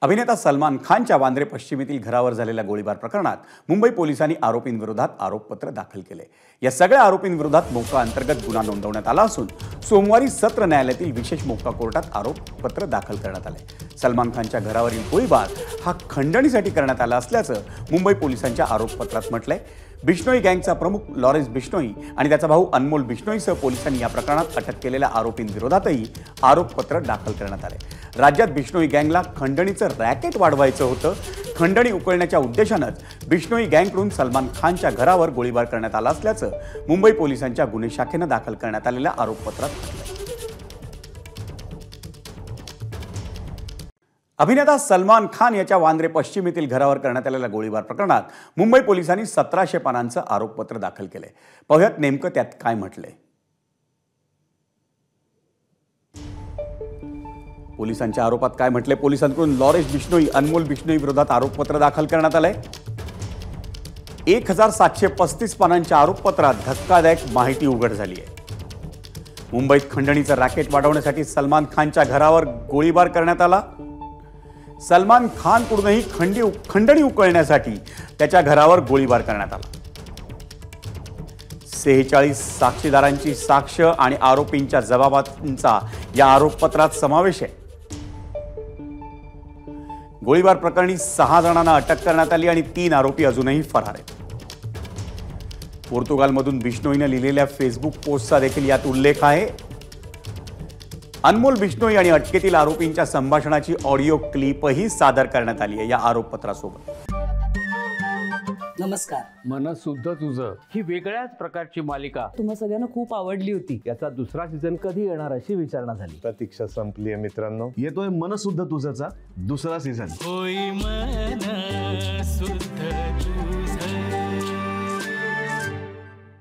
अभिनेता सलमान खानच्या वांद्रे पश्चिमेतील घरावर झालेल्या गोळीबार प्रकरणात मुंबई पोलिसांनी आरोपींविरोधात आरोपपत्र दाखल केले। या सगळ्या आरोपींविरोधात मोक्का अंतर्गत गुन्हा नोंदवण्यात आला असून सोमवारी सत्र न्यायालयातील विशेष मोक्का कोर्टात आरोपपत्र दाखल करण्यात आले। सलमान खानच्या घरावरील गोळीबार हा खंडणीसाठी करण्यात आला असल्याचं मुंबई पोलिसांच्या आरोपपत्रात म्हटलंय। बिश्नोई गँगचा प्रमुख लॉरेन्स बिश्नोई आणि त्याचा भाऊ अनमोल बिश्नोईसह पोलिसांनी या प्रकरणात अटक केलेल्या आरोपींविरोधातही आरोपपत्र दाखल करण्यात आले। राज्यात बिश्नोई गँगला खंडणीचं रॅकेट वाढवायचं होतं। खंडणी उकळण्याच्या उद्देशानंच बिश्नोई गँगकडून सलमान खानच्या घरावर गोळीबार करण्यात आला असल्याचं मुंबई पोलिसांच्या गुन्हे शाखेनं दाखल करण्यात आलेल्या आरोपपत्रात म्हटलंय। अभिनेता सलमान खान याच्या वांद्रे पश्चिम येथील घरावर करण्यात आलेल्या गोळीबार प्रकरणात मुंबई पोलिसांनी 1700 पानांचं आरोपपत्र दाखल केलंय। पाहूयात नेमकं त्यात काय म्हटलंय। पोलिसांच्या आरोपात काय म्हटले? पोलिसांकडून लॉरेन्स बिश्नोई, अनमोल बिश्नोई विरोधात आरोपपत्र दाखल करण्यात आलंय। 1735 पानांच्या आरोपपत्रात धक्कादायक माहिती उघड झाली आहे। मुंबईत खंडणीचं रॅकेट वाढवण्यासाठी सलमान खानच्या घरावर गोळीबार करण्यात आला। सलमान खानकडूनही खंडणी उकळण्यासाठी त्याच्या घरावर गोळीबार करण्यात आला। 46 साक्षीदारांची साक्ष आणि आरोपींच्या जबाबांचा या आरोपपत्रात समावेश आहे। गोळीबार प्रकरणी 6 जणांना अटक करण्यात आली आणि 3 आरोपी अजूनही फरार आहेत। पोर्तुगालमधून बिश्नोईने लिहिलेल्या फेसबुक पोस्टचा देखील यात उल्लेख आहे। अनमोल बिश्नोई आणि अटकेतील आरोपींच्या संभाषणाची ऑडिओ क्लिपही सादर करण्यात आली आहे या आरोपपत्रासोबत। नमस्कार। मन सुद्धा तुझं ही वेगळ्याच प्रकारची मालिका तुम्हा सगळ्यांना खूप आवडली होती। याचा दुसरा सीझन कधी येणार अशी विचारणा झाली। प्रतीक्षा संपली आहे मित्रांनो। येतोय मन सुद्धा तुझाचा दुसरा सीझन। होई मन